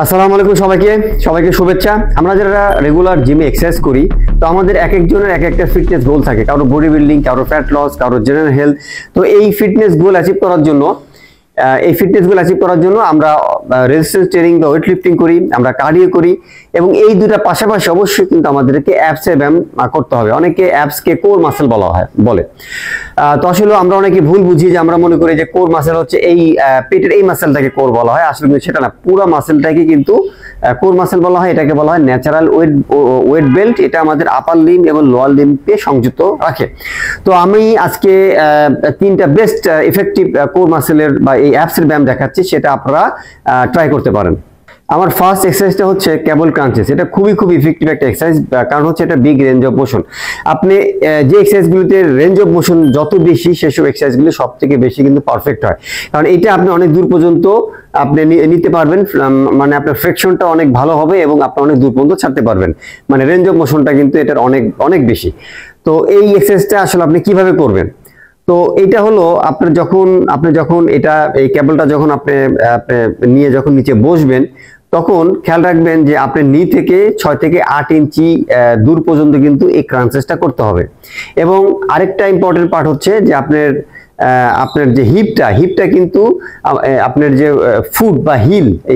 আসসালামু আলাইকুম সবাইকে সবাইকে শুভেচ্ছা। আমরা যারা রেগুলার জিমে এক্সারসাইজ করি, তো আমাদের এক একজনের এক একটা ফিটনেস গোল থাকে, কারো বডি বিল্ডিং, কারো ফ্যাট লস, কারো জেনারেল হেলথ। তো এই ফিটনেস গোল অ্যাচিভ করার জন্য আমরা রেজিস্ট্যান্স ট্রেনিং বা ওয়েট লিফটিং করি, আমরা কার্ডিও করি, এবং এই দুটা পাশাপাশি অবশ্যই কিন্তু আমাদেরকে অ্যাপসের ব্যায়াম করতে হবে। অনেকে অ্যাপসকে কোর মাসেল বলে। তো আসলে আমরা অনেকে ভুল বুঝি, যে আমরা মনে করি যে কোর মাসেল হচ্ছে এই পেটের এই মাসেলটাকে কোর বলা হয়। আসলে কিন্তু সেটা না, পুরো মাসেলটাকে কিন্তু কোর মাসেল বলা হয়। এটাকে বলা হয় ন্যাচারাল ওয়েট বেল্ট। এটা আমাদের আপার লিম্ব এবং লোয়ার লিম্বকে সংযুক্ত রাখে। তো আমি আজকে তিনটা বেস্ট ইফেক্টিভ কোর মাসেলের বা এই অ্যাপসের ব্যায়াম দেখাচ্ছি, সেটা আপনারা ট্রাই করতে পারেন। আমার ফার্স্ট এক্সারসাইজটা হচ্ছে কেবল ক্রাঞ্চেস। এটা খুবই ইফেক্টিভ একটা এক্সারসাইজ, কারণ হচ্ছে এটা বিগ রেঞ্জ অফ মোশন। আপনি যে এক্সারসাইজগুলোতে রেঞ্জ অফ মোশন যত বেশি, সেসব এক্সারসাইজগুলো সব থেকে বেশি কিন্তু পারফেক্ট হয়, কারণ এটা আপনি অনেক দূর পর্যন্ত আপনি নিতে পারবেন। মানে আপনার ফ্লেকশনটা অনেক ভালো হবে এবং আপনি অনেক দূর পর্যন্ত ছাড়তে পারবেন। মানে রেঞ্জ অফ মোশনটা কিন্তু এটার অনেক বেশি। তো এই এক্সারসাইজটা আসলে আপনি কিভাবে করবেন? তো এটা হলো আপনি যখন এই কেবলটা যখন আপনি নিয়ে যখন নিচে বসবেন, তখন খেয়াল রাখবেন যে আপনার নি থেকে 6 থেকে 8 ইঞ্চি দূর পর্যন্ত কিন্তু এই ক্রাঞ্চেসটা করতে হবে। এবং আরেকটা ইম্পর্টেন্ট পার্ট হচ্ছে যে আপনার যে হিপটা কিন্তু আপনার যে ফুট বা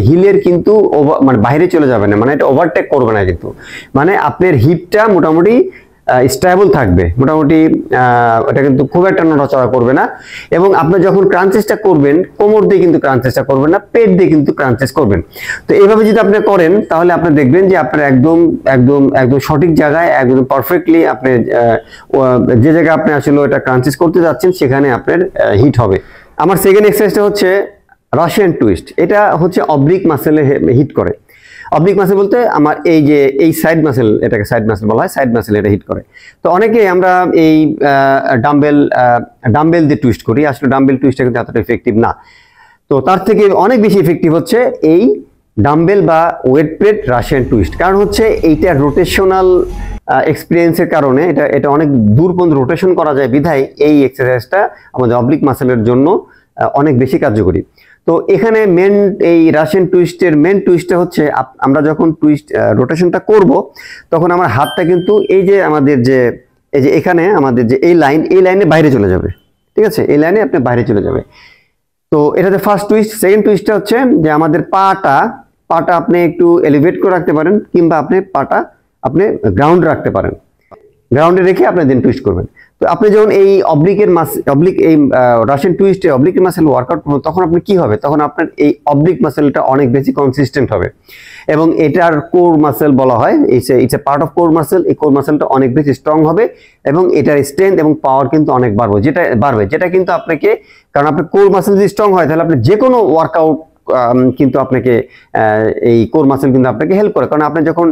হিলের কিন্তু মানে বাইরে চলে যাবে না, মানে এটা ওভারটেক করবে না কিন্তু। মানে আপনার হিপটা মোটামুটি স্টেবল থাকবে, মোটামুটি এটা কিন্তু খুব একটা নড়াচড়া করবে না। এবং আপনি যখন ক্রাঞ্চেসটা করবেন, কোমর দিয়ে কিন্তু ক্রাঞ্চেসটা করবেন না, পেট দিয়ে কিন্তু ক্রাঞ্চেস করবেন। তো এইভাবে যদি আপনি করেন, তাহলে আপনি দেখবেন যে আপনার একদম সঠিক জায়গায়, একদম পারফেক্টলি আপনি যে জায়গায় আপনি আসলে এটা ক্রাঞ্চেস করতে যাচ্ছেন, সেখানে আপনার হিট হবে। আমার সেকেন্ড এক্সারসাইজটা হচ্ছে রাশিয়ান টুইস্ট। এটা হচ্ছে অবলিক মাসেলে হিট করে। অবলিক মাসেল বলতে আমার এই সাইড মাসেল, এটাকে সাইড মাসেল বলা হয়, সাইড মাসেল এটা হিট করে। তো অনেকে আমরা এই ডাম্বেল দিয়ে টুইস্ট করি, আসলে ডাম্বেল টুইস্টটা কিন্তু এতটা ইফেক্টিভ না। তো তার থেকে অনেক বেশি ইফেক্টিভ হচ্ছে এই ডাম্বেল বা ওয়েট প্লেট রাশিয়ান টুইস্ট। কারণ হচ্ছে এইটা রোটেশনাল এক্সপিরিয়েন্সের কারণে এটা অনেক দূর পর্যন্ত রোটেশন করা যায়, বিধায় এই এক্সারসাইজটা আমাদের অবলিক মাসেলের জন্য অনেক বেশি কার্যকরী। তো এখানে এই রাশিয়ান টুইস্টের মেন টুইস্টটা হচ্ছে, আমরা যখন রোটেশনটা করব, তখন আমার হাতটা কিন্তু এই যে এখানে আমাদের যে এই লাইনে বাইরে চলে যাবে। ঠিক আছে, এই লাইনে আপনি বাইরে চলে যাবে। তো এটাতে ফার্স্ট টুইস্ট। সেকেন্ড টুইস্টটা হচ্ছে যে আমাদের পাটা আপনি একটু এলিভেট করে রাখতে পারেন, কিংবা পাটা আপনি গ্রাউন্ডে রাখতে পারেন। গ্রাউন্ডে রেখে আপনি দেন টুইস্ট করবেন। তো আপনি যখন এই এই রাশিয়ান টুইস্টে অবলিকের মাসেল ওয়ার্কআউট করবেন, তখন আপনি কি হবে? তখন আপনার এই অবলিক মাসেলটা অনেক বেশি কনসিস্টেন্ট হবে, এবং এটার কোর মাসেল বলা হয়। It's a part of core muscle. এই কোর মাসেলটা অনেক বেশি স্ট্রং হবে, এবং এটার স্ট্রেংথ এবং পাওয়ার কিন্তু অনেক বাড়বে, যেটা কিন্তু আপনাকে, কারণ আপনার কোর মাসেল যদি স্ট্রং হয়, তাহলে আপনি যে কোনো ওয়ার্কআউট কিন্তু আপনাকে এই কোর মাসেল কিন্তু আপনাকে হেল্প করে। কারণ আপনি যখন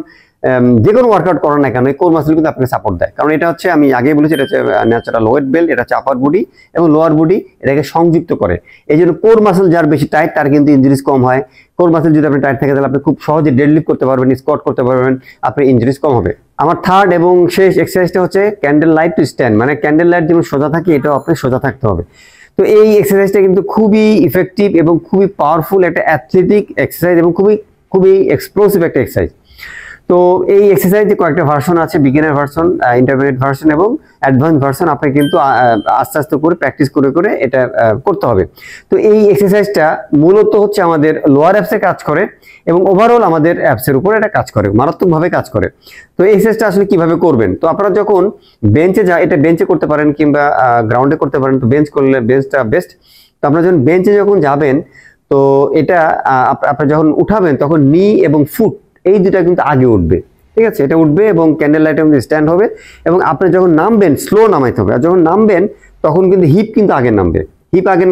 যে কোনো ওয়ার্কআউট করেন না কেন, এই কোর মাসেল কিন্তু আপনাকে সাপোর্ট দেয়। কারণ এটা হচ্ছে, আমি আগেই বলেছি, এটা হচ্ছে ন্যাচারাল ওয়েট বেল্ট। এটা হচ্ছে আপার বডি এবং লোয়ার বডি, এটাকে সংযুক্ত করে। এই জন্য কোর মাসেল যার বেশি টাইট, তার কিন্তু ইনজুরিজ কম হয়। কোর মাসেল যদি আপনি টাইট থাকে, তাহলে আপনি খুব সহজে ডেডলিফট করতে পারবেন, স্কোয়াট করতে পারবেন, আপনার ইনজুরিজ কম হবে। আমার থার্ড এবং শেষ এক্সারসাইজটা হচ্ছে ক্যান্ডেল লাইট টু স্ট্যান্ড। মানে ক্যান্ডেল লাইট যেমন সোজা থাকে, এটাও আপনি সোজা থাকতে হবে। তো এই এক্সারসাইজটা কিন্তু খুবই ইফেক্টিভ এবং খুবই পাওয়ারফুল একটা অ্যাথলেটিক এক্সারসাইজ, এবং খুবই এক্সপ্লোসিভ একটা এক্সারসাইজ। তো এই এক্সারসাইজে কয়েকটা ভার্সন আছে, বিগিনার ভার্সন, ইন্টারমিডিয়েট ভার্সন এবং অ্যাডভান্স ভার্সন। আপনাকে কিন্তু আস্তে আস্তে করে প্র্যাকটিস করে এটা করতে হবে। তো এই এক্সারসাইজটা মূলত হচ্ছে আমাদের লোয়ার অ্যাপসে কাজ করে, এবং ওভারঅল আমাদের অ্যাপসের উপর এটা কাজ করে, মারাত্মকভাবে কাজ করে। তো এই এক্সারসাইজটা আসলে কিভাবে করবেন? তো আপনারা যখন এটা বেঞ্চে করতে পারেন, কিংবা গ্রাউন্ডে করতে পারেন। তো বেঞ্চ করলে বেঞ্চটা বেস্ট। তো আপনারা যখন বেঞ্চে যখন যাবেন, তো এটা আপনারা যখন উঠাবেন, তখন নি এবং ফুট এই দুটা কিন্তু আগে উঠবে। ঠিক আছে, এটা উঠবে এবং ক্যান্ডেল লাইটের মধ্যে স্ট্যান্ড হবে। এবং আপনি যখন নামবেন, স্লো নামাইতে হবে। আর যখন নামবেন, তখন কিন্তু হিপ কিন্তু আগে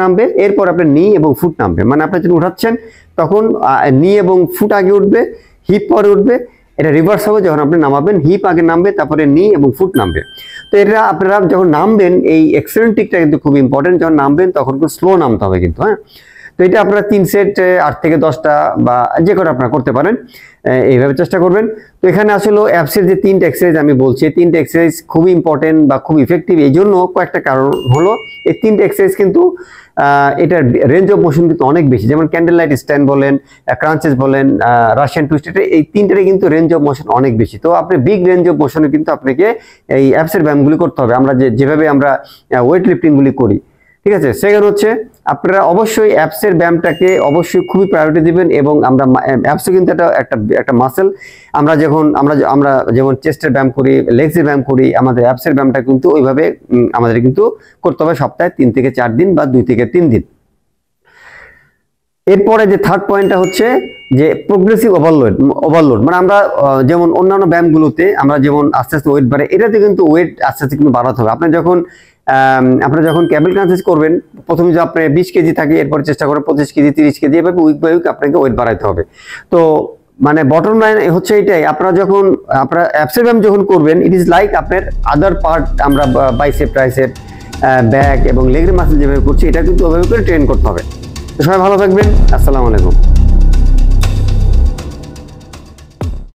নামবে, এরপর আপনার নি এবং ফুট নামবে। মানে আপনি যখন উঠাচ্ছেন, তখন নি এবং ফুট আগে উঠবে, হিপ পরে উঠবে। এটা রিভার্স হবে, যখন আপনি নামাবেন, হিপ আগে নামবে, তারপরে নি এবং ফুট নামবে। তো এটা আপনারা যখন নামবেন, এই এক্সেলেন্টিকটা কিন্তু খুব ইম্পর্টেন্ট। যখন নামবেন, তখন খুব স্লো নামতে হবে কিন্তু। হ্যাঁ, তো এটা আপনারা 3 সেট 8 থেকে 10টা বা যে কটা আপনারা করতে পারেন, এইভাবে চেষ্টা করবেন। তো এখানে আসলে অ্যাপসের যে 3টা এক্সারসাইজ আমি বলছি, 3টা এক্সারসাইজ খুবই ইম্পর্টেন্ট বা খুব ইফেক্টিভ। এই জন্য কয়েকটা কারণ হলো, এই 3টা এক্সারসাইজ কিন্তু এটার রেঞ্জ অফ মোশন কিন্তু অনেক বেশি, যেমন ক্যান্ডেল লাইট স্ট্যান্ড বলেন, ক্রাঞ্চেস বলেন, রাশিয়ান টুইস্ট, এই তিনটারে কিন্তু রেঞ্জ অফ মোশন অনেক বেশি। তো আপনি বিগ রেঞ্জ অফ মোশনে কিন্তু আপনাকে এই অ্যাপসের ব্যায়ামগুলি করতে হবে, আমরা যেভাবে আমরা ওয়েট লিফটিংগুলি করি, ঠিক আছে। সেকেন্ড হচ্ছে আপনারা অবশ্যই অ্যাপসের ব্যায়ামটাকে অবশ্যই খুবই প্রায়োরিটি দিবেন, এবং আমরা অ্যাপসে কিন্তু একটা মাসেল, আমরা যেমন চেস্টের ব্যায়াম করি, লেগসের ব্যায়াম করি, আমাদের অ্যাপসের ব্যায়ামটা কিন্তু ওইভাবে আমাদের কিন্তু করতে হবে সপ্তাহে 3 থেকে 4 দিন বা 2 থেকে 3 দিন। এরপরে যে থার্ড পয়েন্টটা হচ্ছে যে প্রোগ্রেসিভ ওভারলোড, মানে আমরা যেমন অন্যান্য ব্যায়ামগুলোতে আমরা যেমন আস্তে আস্তে ওয়েট বাড়ে, এটাতে কিন্তু ওয়েট আস্তে আস্তে কিন্তু বাড়াতে হবে। আপনারা যখন ক্যাবেল ক্রাঞ্চেস করবেন, প্রথমে যে আপনার 20 কেজি থাকে, এরপর চেষ্টা করেন 25 কেজি, 30 কেজি, এভাবে উইক বাই উইক আপনাকে ওয়েট বাড়াইতে হবে। তো মানে বটম লাইন হচ্ছে এটাই, আপনারা অ্যাপসের ব্যায়াম যখন করবেন, ইট ইজ লাইক আপনার আদার পার্ট, আমরা বাইসেপ, ট্রাইসেপ, ব্যাক এবং লেগের মাসেল যেভাবে করছি, এটা কিন্তু ওইভাবে করে ট্রেন করতে হবে। তো সবাই ভালো থাকবেন, আসসালামু আলাইকুম।